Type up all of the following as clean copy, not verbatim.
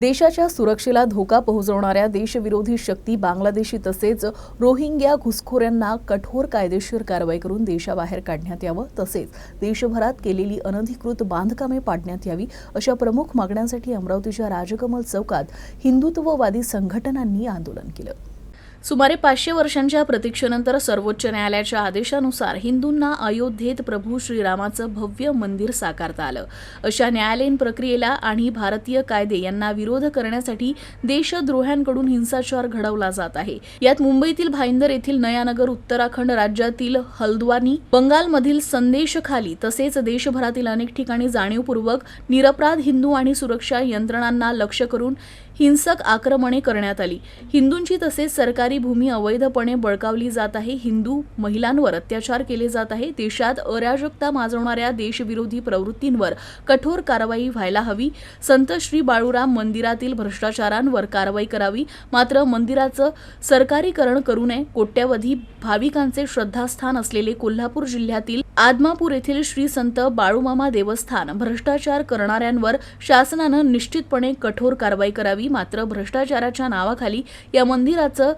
देशाच्या सुरक्षेला धोका पोहोचवणाऱ्या देशविरोधी शक्ती बांगलादेशी तसेच रोहिंग्या घुसखोरांना कठोर कायदेशीर कारवाई करून देशाबाहेर काढण्यात यावं, तसेच देशभरात केलेली अनधिकृत बांधकामे पाडण्यात यावी अशा प्रमुख मागण्यांसाठी अमरावतीच्या राजकमल चौकात हिंदुत्ववादी संघटनांनी आंदोलन केलं। सुमारे 500 वर्षांच्या प्रतीक्षेनंतर सर्वोच्च न्यायालयाच्या आदेशानुसार हिंदूंना अयोध्येत प्रभू श्रीरामाचं भव्य मंदिर साकारता आलं। अशा न्यायालयीन प्रक्रियेला आणि भारतीय कायदे यांना विरोध करण्यासाठी देशद्रोह्यांकडून हिंसाचार घडवला जात आहे। यात मुंबईतील भाईंदर येथील नयानगर, उत्तराखंड राज्यातील हल्द्वानी, बंगालमधील संदेशखाली तसेच देशभरातील अनेक ठिकाणी जाणीवपूर्वक निरपराध हिंदू आणि सुरक्षा यंत्रणांना लक्ष्य करून हिंसक आक्रमणे करण्यात आली। हिंदूंची तसेच सरकारी भूमी अवैधपणे बळकावली जात आहे। हिंदू महिलांवर अत्याचार केले जात आहे। देशात अराजकता माजवणाऱ्या देशविरोधी प्रवृत्तींवर कठोर कारवाई व्हायला हवी। संत श्री बाळूराम मंदिरातील भ्रष्टाचारांवर कारवाई करावी। मात्र मंदिराचं सरकारीकरण करू नये। कोट्यवधी भाविकांचे श्रद्धास्थान असलेले कोल्हापूर जिल्ह्यातील आदमापूर येथील श्री संत बाळूमामा देवस्थान भ्रष्टाचार करणाऱ्यांवर शासनानं निश्चितपणे कठोर कारवाई करावी। मात्र भ्रष्टाचाराच्या नावाखाली या मंदिराचं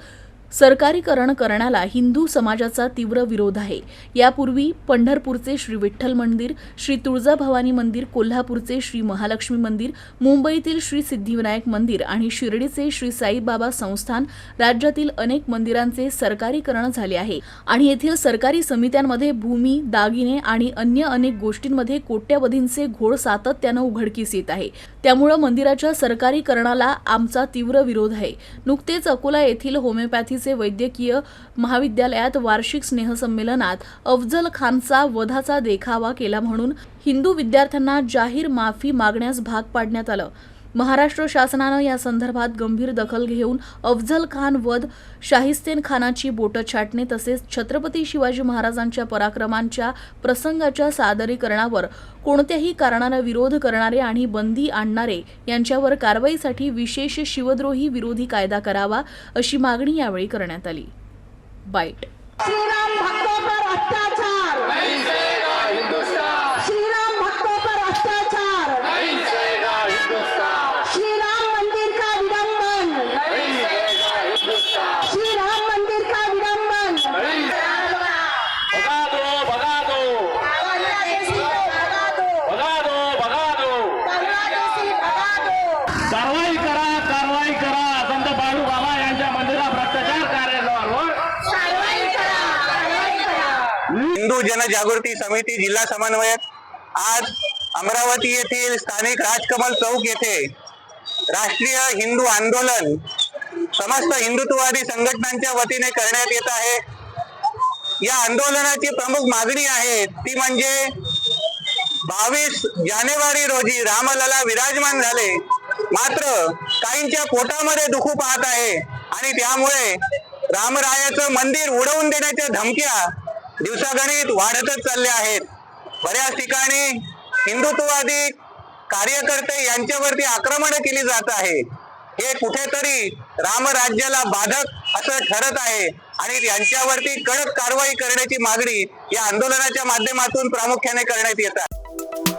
सरकारीकरण करण्याला हिंदू समाजाचा तीव्र विरोध आहे। यापूर्वी पंढरपूरचे श्री विठ्ठल मंदिर, श्री तुळजाभवानी मंदिर, कोल्हापूरचे श्री महालक्ष्मी मंदिर, मुंबईतील श्री सिद्धिविनायक मंदिर आणि शिर्डीचे श्री साईबाबा संस्थान, राज्यातील अनेक मंदिरांचे सरकारीकरण झाले आहे आणि येथील सरकारी समित्यांमध्ये भूमी, दागिने आणि अन्य अनेक गोष्टींमध्ये कोट्यवधींचे घोळ सातत्यानं उघडकीस येत आहे। त्यामुळे मंदिराच्या सरकारीकरणाला आमचा तीव्र विरोध आहे। नुकतेच अकोला येथील होमिओपॅथी वैद्यकीय महाविद्यालयात वार्षिक स्नेहसंमेलनात अफजल खानचा वधाचा देखावा केला म्हणून हिंदू विद्यार्थ्यांना जाहीर माफी मागण्यास भाग पाडण्यात आलं। महाराष्ट्र शासनानं या संदर्भात गंभीर दखल घेऊन अफजल खान वध, शाहिस्तेन खानाची बोटं छाटणे तसेच छत्रपती शिवाजी महाराजांच्या पराक्रमांच्या प्रसंगाच्या सादरीकरणावर कोणत्याही कारणानं विरोध करणारे आणि बंदी आणणारे यांच्यावर कारवाईसाठी विशेष शिवद्रोही विरोधी कायदा करावा अशी मागणी यावेळी करण्यात आली। बाईट। श्रीराम भक्तों पर अत्याचार नहीं सहेगा हिंदुस्तान। श्रीराम भक्तों पर अत्याचार नहीं सहेगा हिंदुस्तान। श्रीराम मंदिर का विडंबन नहीं सहेगा हिंदुस्तान। श्रीराम मंदिर का विडंबन नहीं भगा दो, भगा दो, बांग्लादेशी भगा दो, भगा दो, भगा दो, बांग्लादेशी भगा दो। कारवाई करा संत बाळूमामा यांच्या मंदिरात भ्रष्टाचार कार्यालयावर हिंदू जनजागृती समिती जिल्हा समन्वयक आज अमरावती येथील स्थानिक राजकमल चौक येथे राष्ट्रीय हिंदू आंदोलन समस्त हिंदुत्ववादी संघटनांच्या वतीने करण्यात येत आहे। या आंदोलनाची प्रमुख मागणी आहे ती म्हणजे 22 जानेवारी रोजी रामलला विराजमान झाले, मात्र काहींच्या पोटामध्ये दुखू पाहत आहे आणि त्यामुळे रामरायाचं मंदिर उडवून देण्याच्या धमक्या दिवसागणिक वाढतच चालल्या आहेत। बऱ्याच ठिकाणी हिंदुत्ववादी कार्यकर्ते यांच्यावरती आक्रमण केली जात आहे। हे कुठेतरी रामराज्याला बाधक असं ठरत आहे आणि यांच्यावरती कडक कारवाई करण्याची मागणी या आंदोलनाच्या माध्यमातून प्रामुख्याने करण्यात येत आहे।